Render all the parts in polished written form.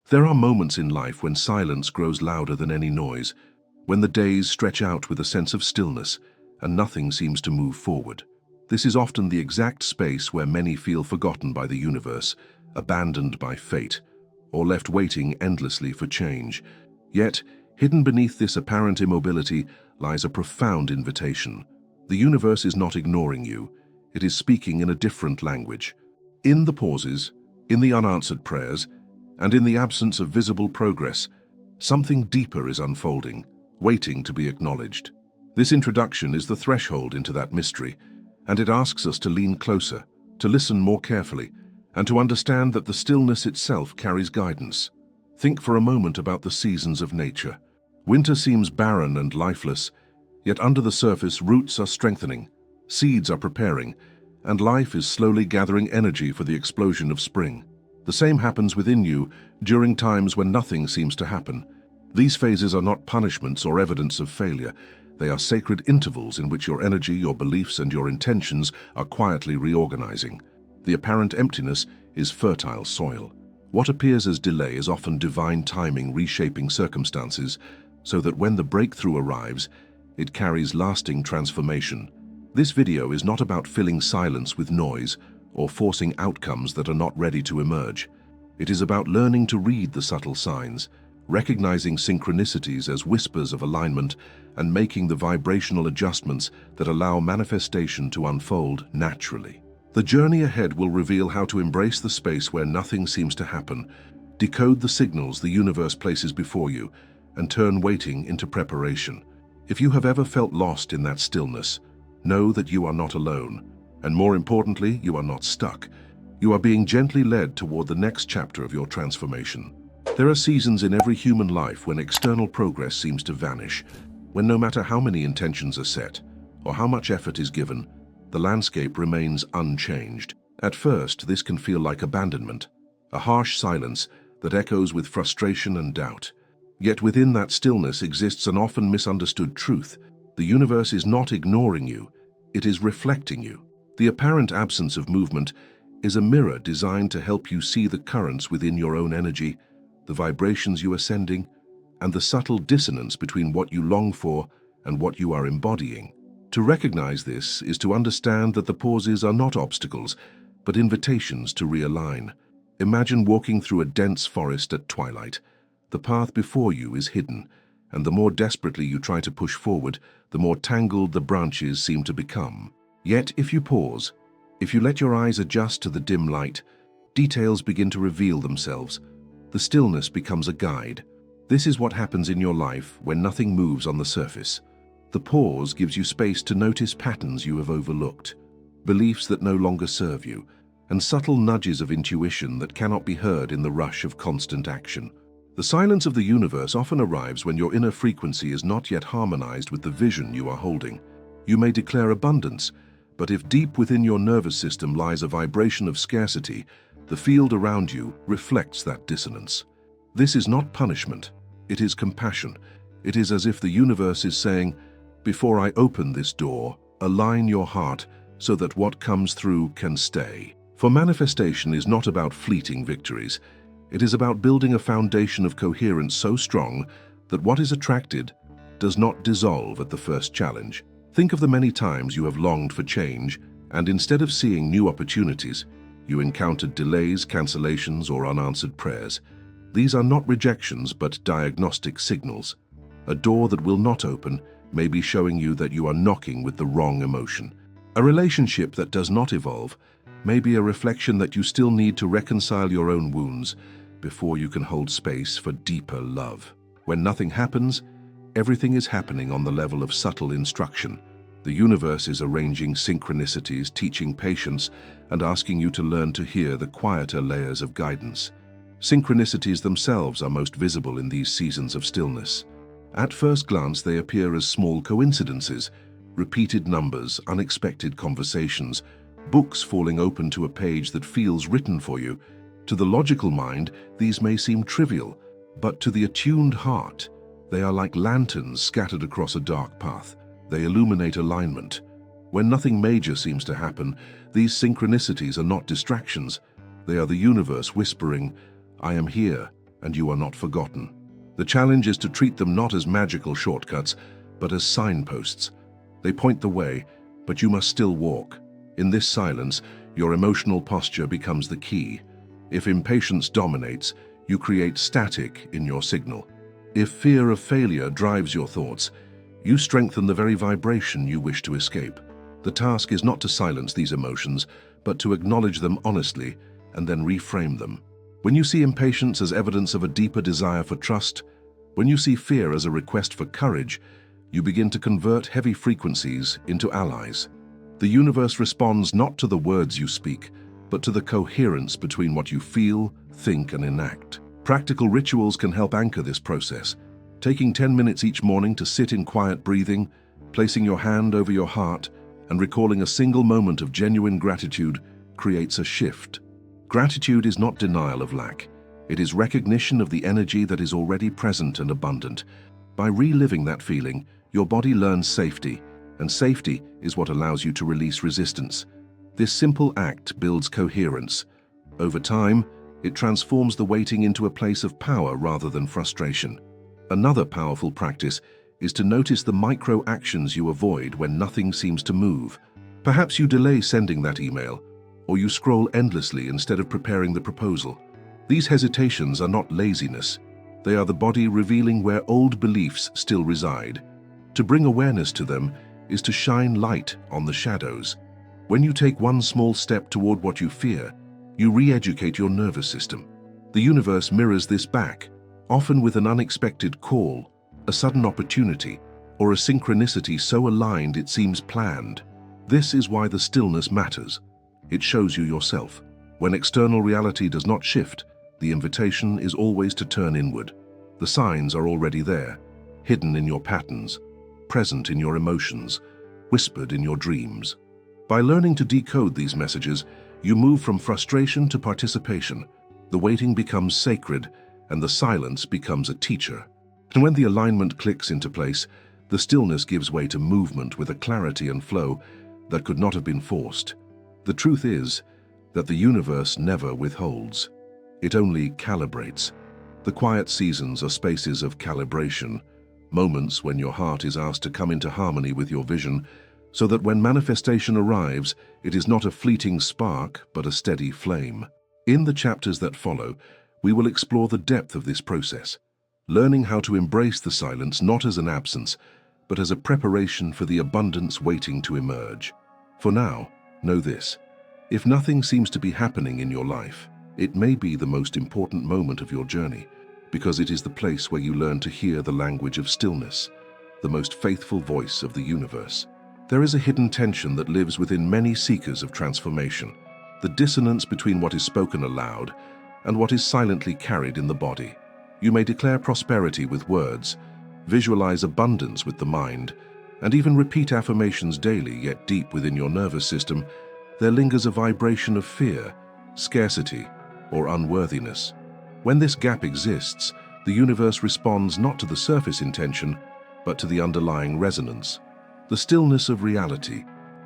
There are moments in life when silence grows louder than any noise, when the days stretch out with a sense of stillness and nothing seems to move forward. This is often the exact space where many feel forgotten by the universe, abandoned by fate, or left waiting endlessly for change. Yet, hidden beneath this apparent immobility lies a profound invitation. The universe is not ignoring you, it is speaking in a different language. In the pauses, in the unanswered prayers, and in the absence of visible progress, something deeper is unfolding, waiting to be acknowledged. This introduction is the threshold into that mystery, and it asks us to lean closer, to listen more carefully, and to understand that the stillness itself carries guidance. Think for a moment about the seasons of nature. Winter seems barren and lifeless, yet under the surface roots are strengthening, seeds are preparing, and life is slowly gathering energy for the explosion of spring. The same happens within you during times when nothing seems to happen. These phases are not punishments or evidence of failure. They are sacred intervals in which your energy, your beliefs, and your intentions are quietly reorganizing. The apparent emptiness is fertile soil. What appears as delay is often divine timing reshaping circumstances, so that when the breakthrough arrives, it carries lasting transformation. This video is not about filling silence with noise or forcing outcomes that are not ready to emerge. It is about learning to read the subtle signs, recognizing synchronicities as whispers of alignment, and making the vibrational adjustments that allow manifestation to unfold naturally. The journey ahead will reveal how to embrace the space where nothing seems to happen, decode the signals the universe places before you, and turn waiting into preparation. If you have ever felt lost in that stillness, know that you are not alone. And more importantly, you are not stuck. You are being gently led toward the next chapter of your transformation. There are seasons in every human life when external progress seems to vanish, when no matter how many intentions are set or how much effort is given, the landscape remains unchanged. At first, this can feel like abandonment, a harsh silence that echoes with frustration and doubt. Yet within that stillness exists an often misunderstood truth. The universe is not ignoring you, it is reflecting you. The apparent absence of movement is a mirror designed to help you see the currents within your own energy, the vibrations you are sending, and the subtle dissonance between what you long for and what you are embodying. To recognize this is to understand that the pauses are not obstacles, but invitations to realign. Imagine walking through a dense forest at twilight. The path before you is hidden, and the more desperately you try to push forward, the more tangled the branches seem to become. Yet, if you pause, if you let your eyes adjust to the dim light, details begin to reveal themselves. The stillness becomes a guide. This is what happens in your life when nothing moves on the surface. The pause gives you space to notice patterns you have overlooked, beliefs that no longer serve you, and subtle nudges of intuition that cannot be heard in the rush of constant action. The silence of the universe often arrives when your inner frequency is not yet harmonized with the vision you are holding. You may declare abundance, but if deep within your nervous system lies a vibration of scarcity, the field around you reflects that dissonance. This is not punishment, it is compassion. It is as if the universe is saying, "Before I open this door, align your heart so that what comes through can stay." For manifestation is not about fleeting victories. It is about building a foundation of coherence so strong that what is attracted does not dissolve at the first challenge. Think of the many times you have longed for change, and instead of seeing new opportunities, you encountered delays, cancellations, or unanswered prayers. These are not rejections, but diagnostic signals. A door that will not open may be showing you that you are knocking with the wrong emotion. A relationship that does not evolve may be a reflection that you still need to reconcile your own wounds before you can hold space for deeper love. When nothing happens, everything is happening on the level of subtle instruction. The universe is arranging synchronicities, teaching patience, and asking you to learn to hear the quieter layers of guidance. Synchronicities themselves are most visible in these seasons of stillness. At first glance, they appear as small coincidences, repeated numbers, unexpected conversations, books falling open to a page that feels written for you. To the logical mind, these may seem trivial, but to the attuned heart, they are like lanterns scattered across a dark path. They illuminate alignment. When nothing major seems to happen, these synchronicities are not distractions. They are the universe whispering, "I am here, and you are not forgotten. The challenge is to treat them not as magical shortcuts, but as signposts. They point the way, but you must still walk. In this silence, your emotional posture becomes the key. If impatience dominates, you create static in your signal. If fear of failure drives your thoughts, you strengthen the very vibration you wish to escape. The task is not to silence these emotions, but to acknowledge them honestly and then reframe them. When you see impatience as evidence of a deeper desire for trust, when you see fear as a request for courage, you begin to convert heavy frequencies into allies. The universe responds not to the words you speak, but to the coherence between what you feel, think, and enact. Practical rituals can help anchor this process. Taking 10 minutes each morning to sit in quiet breathing, placing your hand over your heart, and recalling a single moment of genuine gratitude creates a shift. Gratitude is not denial of lack. It is recognition of the energy that is already present and abundant. By reliving that feeling, your body learns safety, and safety is what allows you to release resistance. This simple act builds coherence. Over time, it transforms the waiting into a place of power rather than frustration. Another powerful practice is to notice the micro actions you avoid when nothing seems to move. Perhaps you delay sending that email, or you scroll endlessly instead of preparing the proposal. These hesitations are not laziness. They are the body revealing where old beliefs still reside. To bring awareness to them is to shine light on the shadows. When you take one small step toward what you fear, you re-educate your nervous system. The universe mirrors this back, often with an unexpected call, a sudden opportunity, or a synchronicity so aligned it seems planned. This is why the stillness matters. It shows you yourself. When external reality does not shift, the invitation is always to turn inward. The signs are already there, hidden in your patterns, present in your emotions, whispered in your dreams. By learning to decode these messages, you move from frustration to participation. The waiting becomes sacred, and the silence becomes a teacher. And when the alignment clicks into place, the stillness gives way to movement with a clarity and flow that could not have been forced. The truth is that the universe never withholds. It only calibrates. The quiet seasons are spaces of calibration, moments when your heart is asked to come into harmony with your vision, so that when manifestation arrives, it is not a fleeting spark, but a steady flame. In the chapters that follow, we will explore the depth of this process, learning how to embrace the silence not as an absence, but as a preparation for the abundance waiting to emerge. For now, know this: if nothing seems to be happening in your life, it may be the most important moment of your journey, because it is the place where you learn to hear the language of stillness, the most faithful voice of the universe. There is a hidden tension that lives within many seekers of transformation, the dissonance between what is spoken aloud and what is silently carried in the body. You may declare prosperity with words, visualize abundance with the mind, and even repeat affirmations daily, yet deep within your nervous system, there lingers a vibration of fear, scarcity, or unworthiness. When this gap exists, the universe responds not to the surface intention, but to the underlying resonance. The stillness of reality,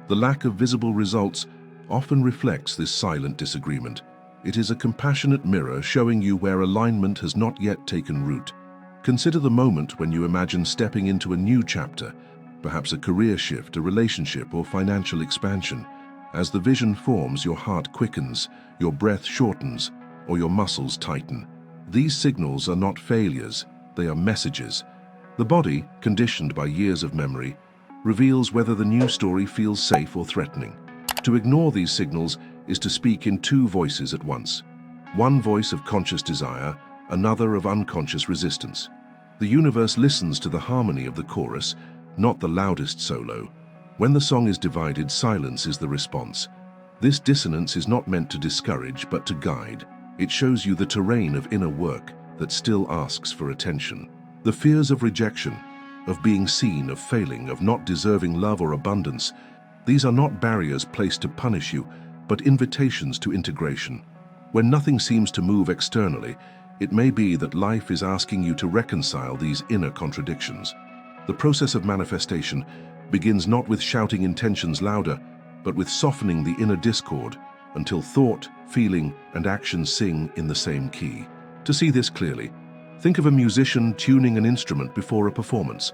the lack of visible results, often reflects this silent disagreement. It is a compassionate mirror showing you where alignment has not yet taken root. Consider the moment when you imagine stepping into a new chapter, perhaps a career shift, a relationship, or financial expansion. As the vision forms, your heart quickens, your breath shortens, or your muscles tighten. These signals are not failures, they are messages. The body, conditioned by years of memory, reveals whether the new story feels safe or threatening. To ignore these signals is to speak in two voices at once. One voice of conscious desire, another of unconscious resistance. The universe listens to the harmony of the chorus, not the loudest solo. When the song is divided, silence is the response. This dissonance is not meant to discourage, but to guide. It shows you the terrain of inner work that still asks for attention. The fears of rejection, of being seen, of failing, of not deserving love or abundance, these are not barriers placed to punish you, but invitations to integration. When nothing seems to move externally, it may be that life is asking you to reconcile these inner contradictions. The process of manifestation begins not with shouting intentions louder, but with softening the inner discord until thought, feeling, and action sing in the same key. To see this clearly, think of a musician tuning an instrument before a performance.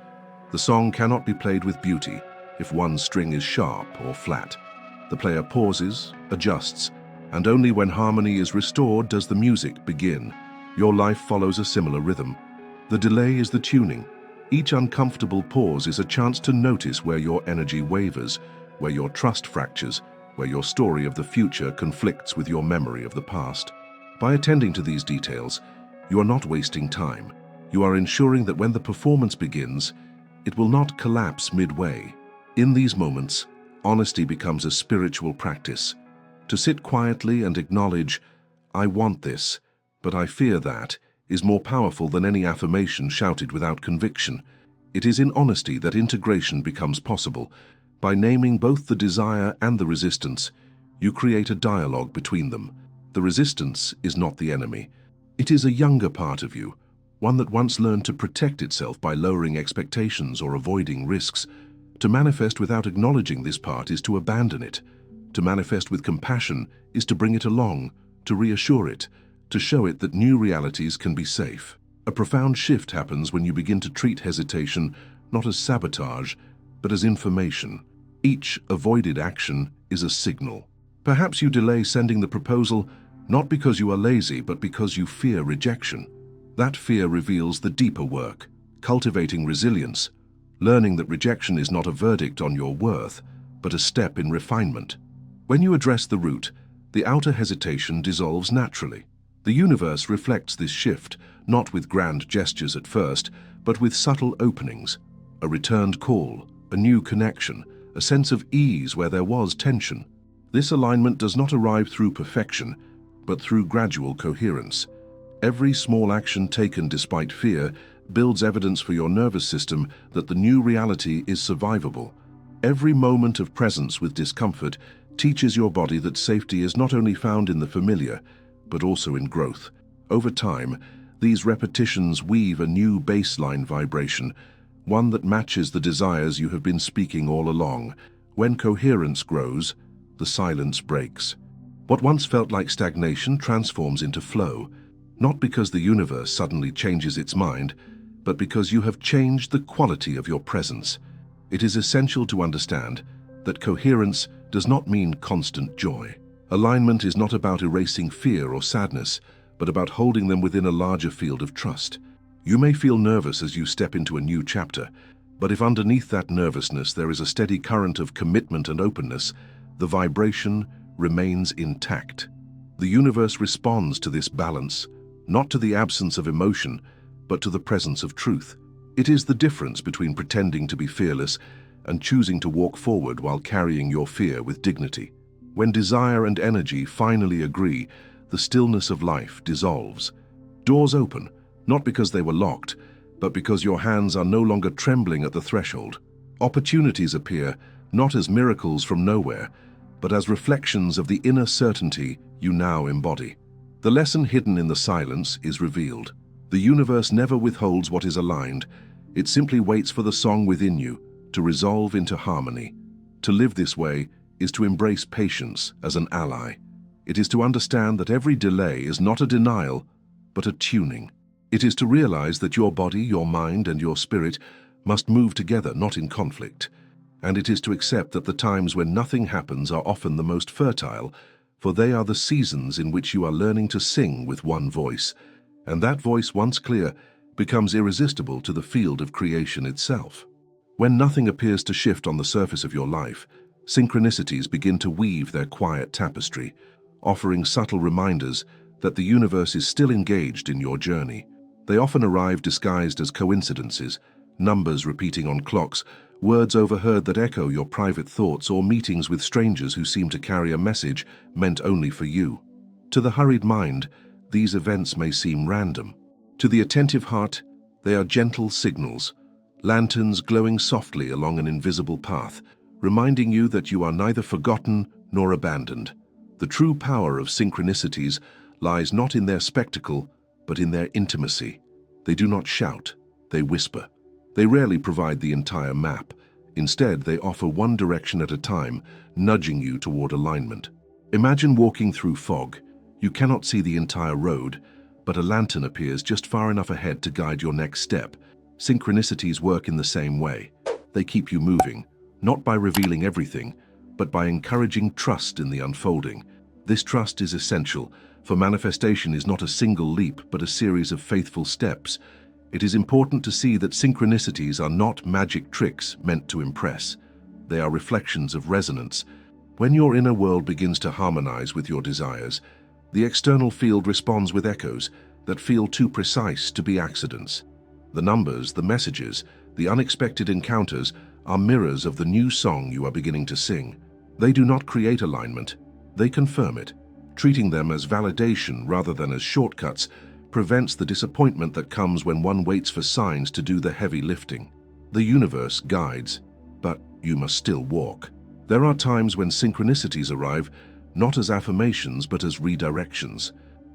The song cannot be played with beauty if one string is sharp or flat. The player pauses, adjusts, and only when harmony is restored does the music begin. Your life follows a similar rhythm. The delay is the tuning. Each uncomfortable pause is a chance to notice where your energy wavers, where your trust fractures, where your story of the future conflicts with your memory of the past. By attending to these details, you are not wasting time. You are ensuring that when the performance begins, it will not collapse midway. In these moments, honesty becomes a spiritual practice. To sit quietly and acknowledge, "I want this, but I fear that," is more powerful than any affirmation shouted without conviction. It is in honesty that integration becomes possible. By naming both the desire and the resistance, you create a dialogue between them. The resistance is not the enemy. It is a younger part of you, one that once learned to protect itself by lowering expectations or avoiding risks. To manifest without acknowledging this part is to abandon it. To manifest with compassion is to bring it along, to reassure it, to show it that new realities can be safe. A profound shift happens when you begin to treat hesitation not as sabotage, but as information. Each avoided action is a signal. Perhaps you delay sending the proposal not because you are lazy, but because you fear rejection. That fear reveals the deeper work, cultivating resilience, learning that rejection is not a verdict on your worth, but a step in refinement. When you address the root, the outer hesitation dissolves naturally. The universe reflects this shift, not with grand gestures at first, but with subtle openings, a returned call, a new connection, a sense of ease where there was tension. This alignment does not arrive through perfection, but through gradual coherence. Every small action taken despite fear builds evidence for your nervous system that the new reality is survivable. Every moment of presence with discomfort teaches your body that safety is not only found in the familiar, but also in growth. Over time, these repetitions weave a new baseline vibration, one that matches the desires you have been speaking all along. When coherence grows, the silence breaks. What once felt like stagnation transforms into flow, not because the universe suddenly changes its mind, but because you have changed the quality of your presence. It is essential to understand that coherence does not mean constant joy. Alignment is not about erasing fear or sadness, but about holding them within a larger field of trust. You may feel nervous as you step into a new chapter, but if underneath that nervousness there is a steady current of commitment and openness, the vibration remains intact. The universe responds to this balance, not to the absence of emotion, but to the presence of truth. It is the difference between pretending to be fearless and choosing to walk forward while carrying your fear with dignity. When desire and energy finally agree, the stillness of life dissolves. Doors open, not because they were locked, but because your hands are no longer trembling at the threshold. Opportunities appear, not as miracles from nowhere, but as reflections of the inner certainty you now embody. The lesson hidden in the silence is revealed. The universe never withholds what is aligned. It simply waits for the song within you to resolve into harmony. To live this way is to embrace patience as an ally. It is to understand that every delay is not a denial, but a tuning. It is to realize that your body, your mind, and your spirit must move together, not in conflict. And it is to accept that the times when nothing happens are often the most fertile, for they are the seasons in which you are learning to sing with one voice. And that voice, once clear, becomes irresistible to the field of creation itself. When nothing appears to shift on the surface of your life, synchronicities begin to weave their quiet tapestry, offering subtle reminders that the universe is still engaged in your journey. They often arrive disguised as coincidences, numbers repeating on clocks, words overheard that echo your private thoughts, or meetings with strangers who seem to carry a message meant only for you. To the hurried mind, these events may seem random. To the attentive heart, they are gentle signals, lanterns glowing softly along an invisible path, reminding you that you are neither forgotten nor abandoned. The true power of synchronicities lies not in their spectacle, but in their intimacy. They do not shout, they whisper. They rarely provide the entire map. Instead, they offer one direction at a time, nudging you toward alignment. Imagine walking through fog. You cannot see the entire road, but a lantern appears just far enough ahead to guide your next step. Synchronicities work in the same way. They keep you moving, not by revealing everything, but by encouraging trust in the unfolding. This trust is essential, for manifestation is not a single leap, but a series of faithful steps. It is important to see that synchronicities are not magic tricks meant to impress. They are reflections of resonance. When your inner world begins to harmonize with your desires, the external field responds with echoes that feel too precise to be accidents. The numbers, the messages, the unexpected encounters are mirrors of the new song you are beginning to sing. They do not create alignment, they confirm it. Treating them as validation rather than as shortcuts prevents the disappointment that comes when one waits for signs to do the heavy lifting. The universe guides, but you must still walk. There are times when synchronicities arrive not as affirmations but as redirections.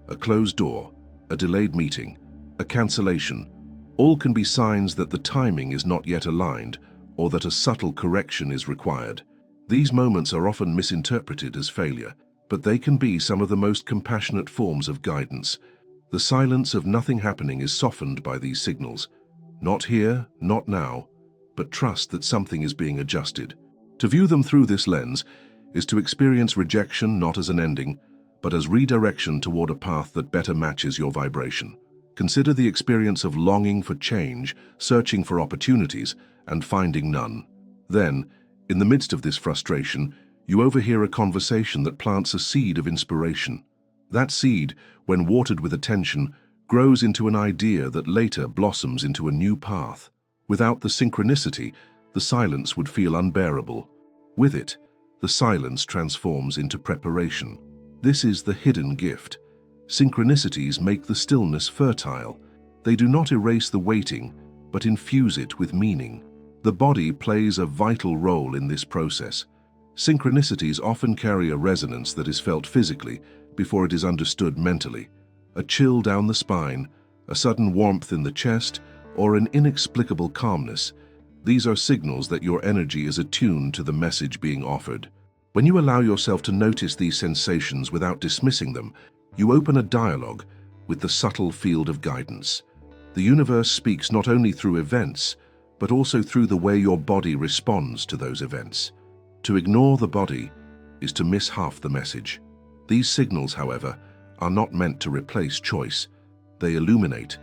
A closed door, a delayed meeting, a cancellation, all can be signs that the timing is not yet aligned or that a subtle correction is required. These moments are often misinterpreted as failure, but they can be some of the most compassionate forms of guidance. The silence of nothing happening is softened by these signals. Not here, not now, but trust that something is being adjusted. To view them through this lens is to experience rejection not as an ending, but as redirection toward a path that better matches your vibration. Consider the experience of longing for change, searching for opportunities, and finding none. Then, in the midst of this frustration, you overhear a conversation that plants a seed of inspiration. That seed, when watered with attention, grows into an idea that later blossoms into a new path. Without the synchronicity, the silence would feel unbearable. With it, the silence transforms into preparation. This is the hidden gift. Synchronicities make the stillness fertile. They do not erase the waiting, but infuse it with meaning. The body plays a vital role in this process. Synchronicities often carry a resonance that is felt physically before it is understood mentally. A chill down the spine, a sudden warmth in the chest, or an inexplicable calmness. These are signals that your energy is attuned to the message being offered. When you allow yourself to notice these sensations without dismissing them, you open a dialogue with the subtle field of guidance. The universe speaks not only through events, but also through the way your body responds to those events. To ignore the body is to miss half the message. These signals, however, are not meant to replace choice. They illuminate,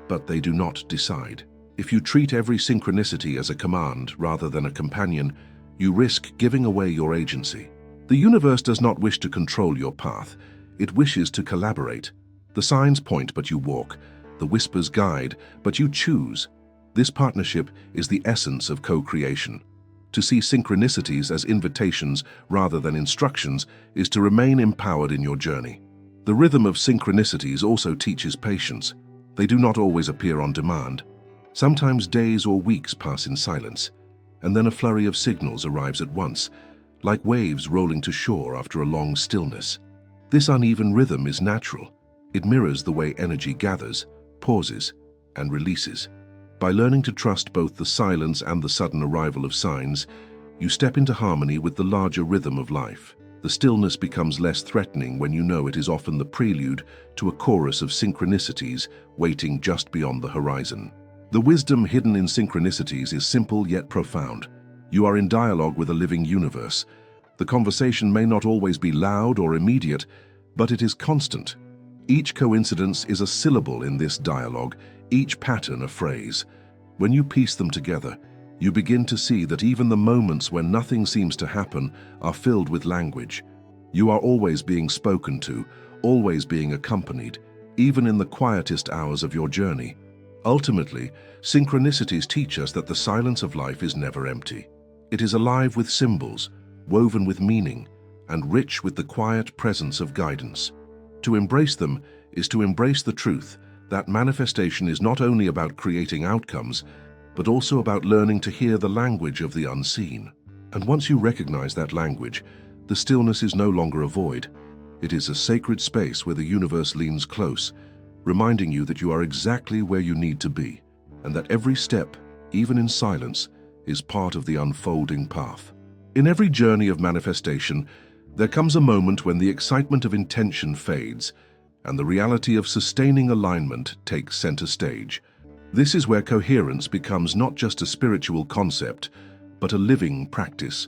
but they do not decide. If you treat every synchronicity as a command rather than a companion, you risk giving away your agency. The universe does not wish to control your path. It wishes to collaborate. The signs point, but you walk. The whispers guide, but you choose. This partnership is the essence of co-creation. To see synchronicities as invitations rather than instructions is to remain empowered in your journey. The rhythm of synchronicities also teaches patience. They do not always appear on demand. Sometimes days or weeks pass in silence, and then a flurry of signals arrives at once, like waves rolling to shore after a long stillness. This uneven rhythm is natural. It mirrors the way energy gathers, pauses, and releases. By learning to trust both the silence and the sudden arrival of signs, you step into harmony with the larger rhythm of life. The stillness becomes less threatening when you know it is often the prelude to a chorus of synchronicities waiting just beyond the horizon. The wisdom hidden in synchronicities is simple yet profound. You are in dialogue with a living universe. The conversation may not always be loud or immediate, but it is constant. Each coincidence is a syllable in this dialogue, each pattern a phrase. When you piece them together, you begin to see that even the moments when nothing seems to happen are filled with language. You are always being spoken to, always being accompanied, even in the quietest hours of your journey. Ultimately, synchronicities teach us that the silence of life is never empty. It is alive with symbols, woven with meaning, and rich with the quiet presence of guidance. To embrace them is to embrace the truth that manifestation is not only about creating outcomes, but also about learning to hear the language of the unseen. And once you recognize that language, the stillness is no longer a void. It is a sacred space where the universe leans close, reminding you that you are exactly where you need to be, and that every step, even in silence, is part of the unfolding path. In every journey of manifestation, there comes a moment when the excitement of intention fades, and the reality of sustaining alignment takes center stage. This is where coherence becomes not just a spiritual concept, but a living practice.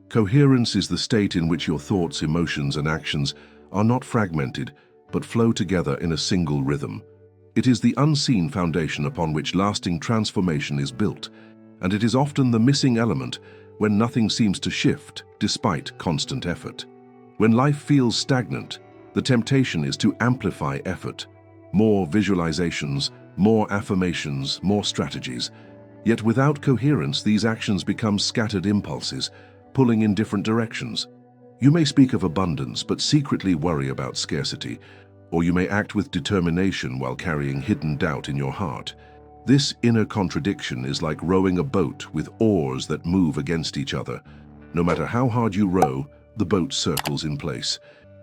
Coherence is the state in which your thoughts, emotions, and actions are not fragmented, but flow together in a single rhythm. It is the unseen foundation upon which lasting transformation is built, and it is often the missing element when nothing seems to shift despite constant effort. When life feels stagnant, the temptation is to amplify effort. More visualizations, more affirmations, more strategies. Yet without coherence, these actions become scattered impulses, pulling in different directions. You may speak of abundance but secretly worry about scarcity, or you may act with determination while carrying hidden doubt in your heart. This inner contradiction is like rowing a boat with oars that move against each other. No matter how hard you row, the boat circles in place.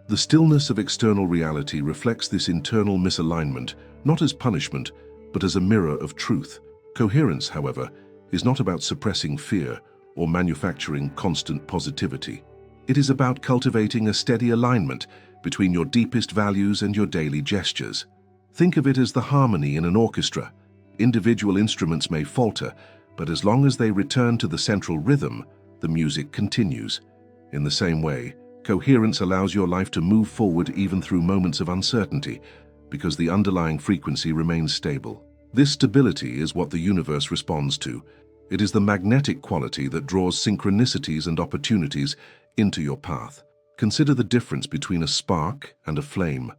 The stillness of external reality reflects this internal misalignment, not as punishment, but as a mirror of truth. Coherence, however, is not about suppressing fear or manufacturing constant positivity. It is about cultivating a steady alignment between your deepest values and your daily gestures. Think of it as the harmony in an orchestra. Individual instruments may falter, but as long as they return to the central rhythm, the music continues. In the same way, coherence allows your life to move forward even through moments of uncertainty, because the underlying frequency remains stable. This stability is what the universe responds to. It is the magnetic quality that draws synchronicities and opportunities into your path. Consider the difference between a spark and a flame.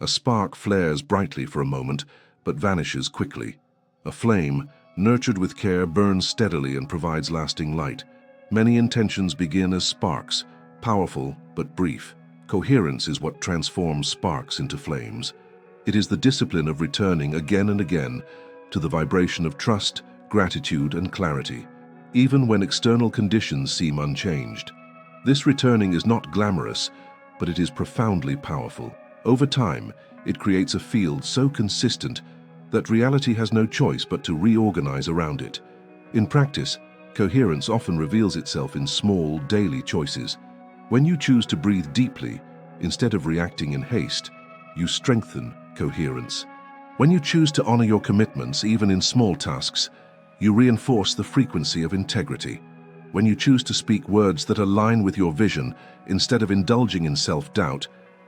A spark flares brightly for a moment, but vanishes quickly. A flame, nurtured with care, burns steadily and provides lasting light. Many intentions begin as sparks, powerful but brief. Coherence is what transforms sparks into flames. It is the discipline of returning again and again to the vibration of trust, gratitude, and clarity, even when external conditions seem unchanged. This returning is not glamorous, but it is profoundly powerful. Over time, it creates a field so consistent that reality has no choice but to reorganize around it. In practice, coherence often reveals itself in small, daily choices. When you choose to breathe deeply, instead of reacting in haste, you strengthen coherence. When you choose to honor your commitments, even in small tasks, you reinforce the frequency of integrity. When you choose to speak words that align with your vision, instead of indulging in self-doubt,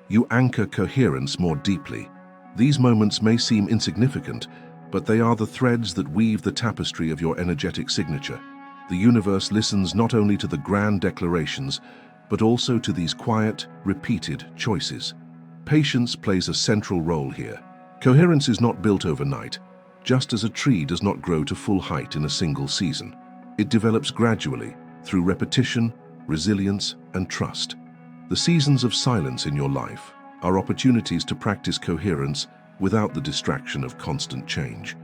you anchor coherence more deeply. These moments may seem insignificant, but they are the threads that weave the tapestry of your energetic signature. The universe listens not only to the grand declarations, but also to these quiet, repeated choices. Patience plays a central role here. Coherence is not built overnight, just as a tree does not grow to full height in a single season. It develops gradually, through repetition, resilience, and trust. The seasons of silence in your life are opportunities to practice coherence without the distraction of constant change.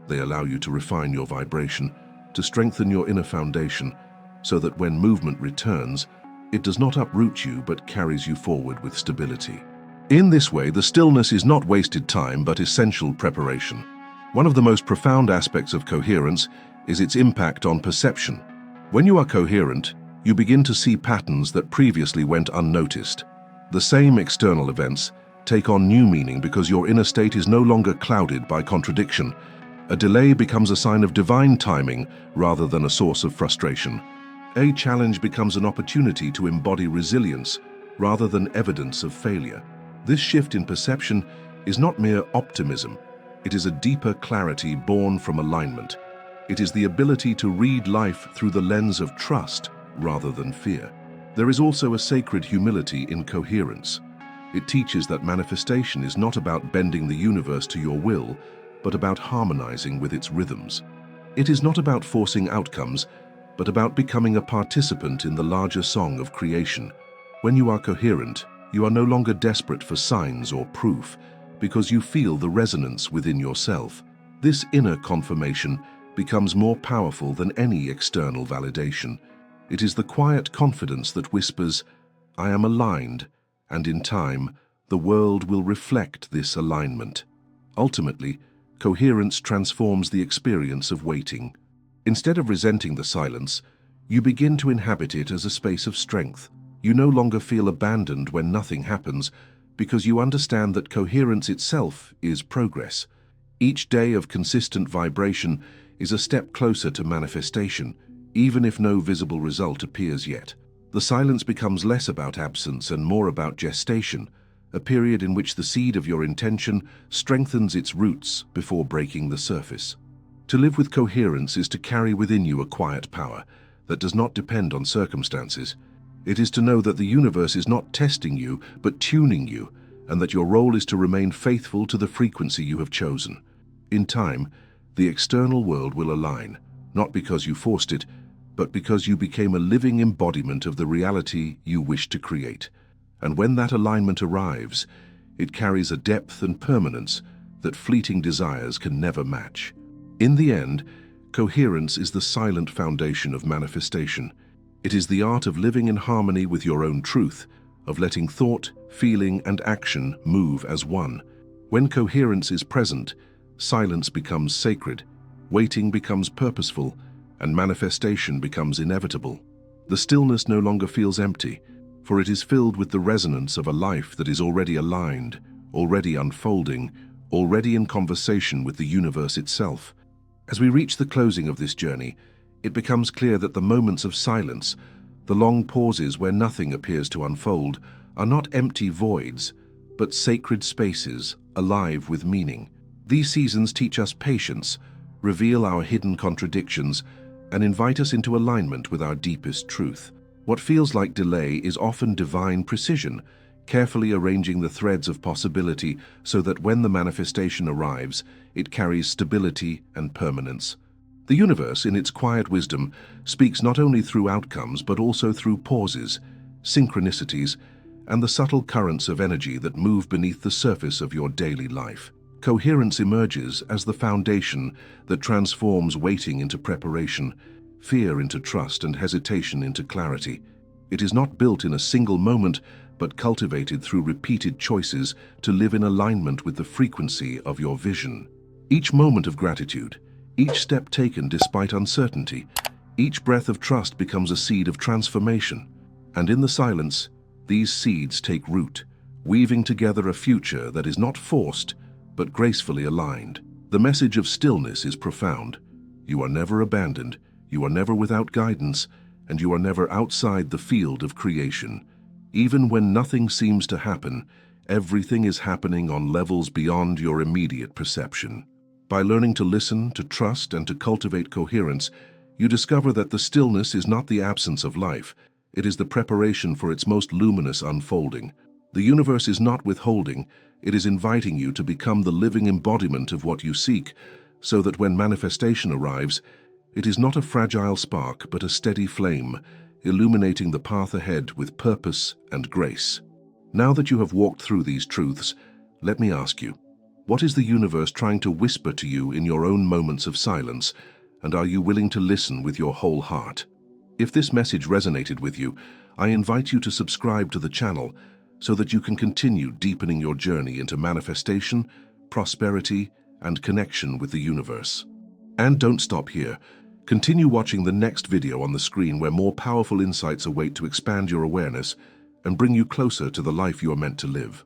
They allow you to refine your vibration, to strengthen your inner foundation, so that when movement returns, it does not uproot you but carries you forward with stability. In this way, the stillness is not wasted time but essential preparation. One of the most profound aspects of coherence is its impact on perception. When you are coherent, you begin to see patterns that previously went unnoticed. The same external events take on new meaning because your inner state is no longer clouded by contradiction. A delay becomes a sign of divine timing rather than a source of frustration. A challenge becomes an opportunity to embody resilience rather than evidence of failure. This shift in perception is not mere optimism. It is a deeper clarity born from alignment. It is the ability to read life through the lens of trust rather than fear. There is also a sacred humility in coherence. It teaches that manifestation is not about bending the universe to your will, but about harmonizing with its rhythms. It is not about forcing outcomes, but about becoming a participant in the larger song of creation. When you are coherent, you are no longer desperate for signs or proof, because you feel the resonance within yourself. This inner confirmation becomes more powerful than any external validation. It is the quiet confidence that whispers, "I am aligned," and in time, the world will reflect this alignment. Ultimately, coherence transforms the experience of waiting. Instead of resenting the silence, you begin to inhabit it as a space of strength. You no longer feel abandoned when nothing happens, Because you understand that coherence itself is progress. Each day of consistent vibration is a step closer to manifestation, even if no visible result appears yet. The silence becomes less about absence and more about gestation, a period in which the seed of your intention strengthens its roots before breaking the surface. To live with coherence is to carry within you a quiet power that does not depend on circumstances. It is to know that the universe is not testing you, but tuning you, and that your role is to remain faithful to the frequency you have chosen. In time, the external world will align, not because you forced it, but because you became a living embodiment of the reality you wish to create. And when that alignment arrives, it carries a depth and permanence that fleeting desires can never match. In the end, coherence is the silent foundation of manifestation. It is the art of living in harmony with your own truth, of letting thought, feeling, and action move as one. When coherence is present, silence becomes sacred, waiting becomes purposeful, and manifestation becomes inevitable. The stillness no longer feels empty, for it is filled with the resonance of a life that is already aligned, already unfolding, already in conversation with the universe itself. As we reach the closing of this journey, it becomes clear that the moments of silence, the long pauses where nothing appears to unfold, are not empty voids, but sacred spaces, alive with meaning. These seasons teach us patience, reveal our hidden contradictions, and invite us into alignment with our deepest truth. What feels like delay is often divine precision, carefully arranging the threads of possibility so that when the manifestation arrives, it carries stability and permanence. The universe, in its quiet wisdom, speaks not only through outcomes but also through pauses, synchronicities, and the subtle currents of energy that move beneath the surface of your daily life. Coherence emerges as the foundation that transforms waiting into preparation, fear into trust, and hesitation into clarity. It is not built in a single moment, but cultivated through repeated choices to live in alignment with the frequency of your vision. Each moment of gratitude, each step taken despite uncertainty, each breath of trust becomes a seed of transformation. And in the silence, these seeds take root, weaving together a future that is not forced, but gracefully aligned. The message of stillness is profound. You are never abandoned, you are never without guidance, and you are never outside the field of creation. Even when nothing seems to happen, everything is happening on levels beyond your immediate perception. By learning to listen, to trust, and to cultivate coherence, you discover that the stillness is not the absence of life, it is the preparation for its most luminous unfolding. The universe is not withholding, it is inviting you to become the living embodiment of what you seek, so that when manifestation arrives, it is not a fragile spark but a steady flame, illuminating the path ahead with purpose and grace. Now that you have walked through these truths, let me ask you, what is the universe trying to whisper to you in your own moments of silence, and are you willing to listen with your whole heart? If this message resonated with you, I invite you to subscribe to the channel so that you can continue deepening your journey into manifestation, prosperity, and connection with the universe. And don't stop here. Continue watching the next video on the screen where more powerful insights await to expand your awareness and bring you closer to the life you are meant to live.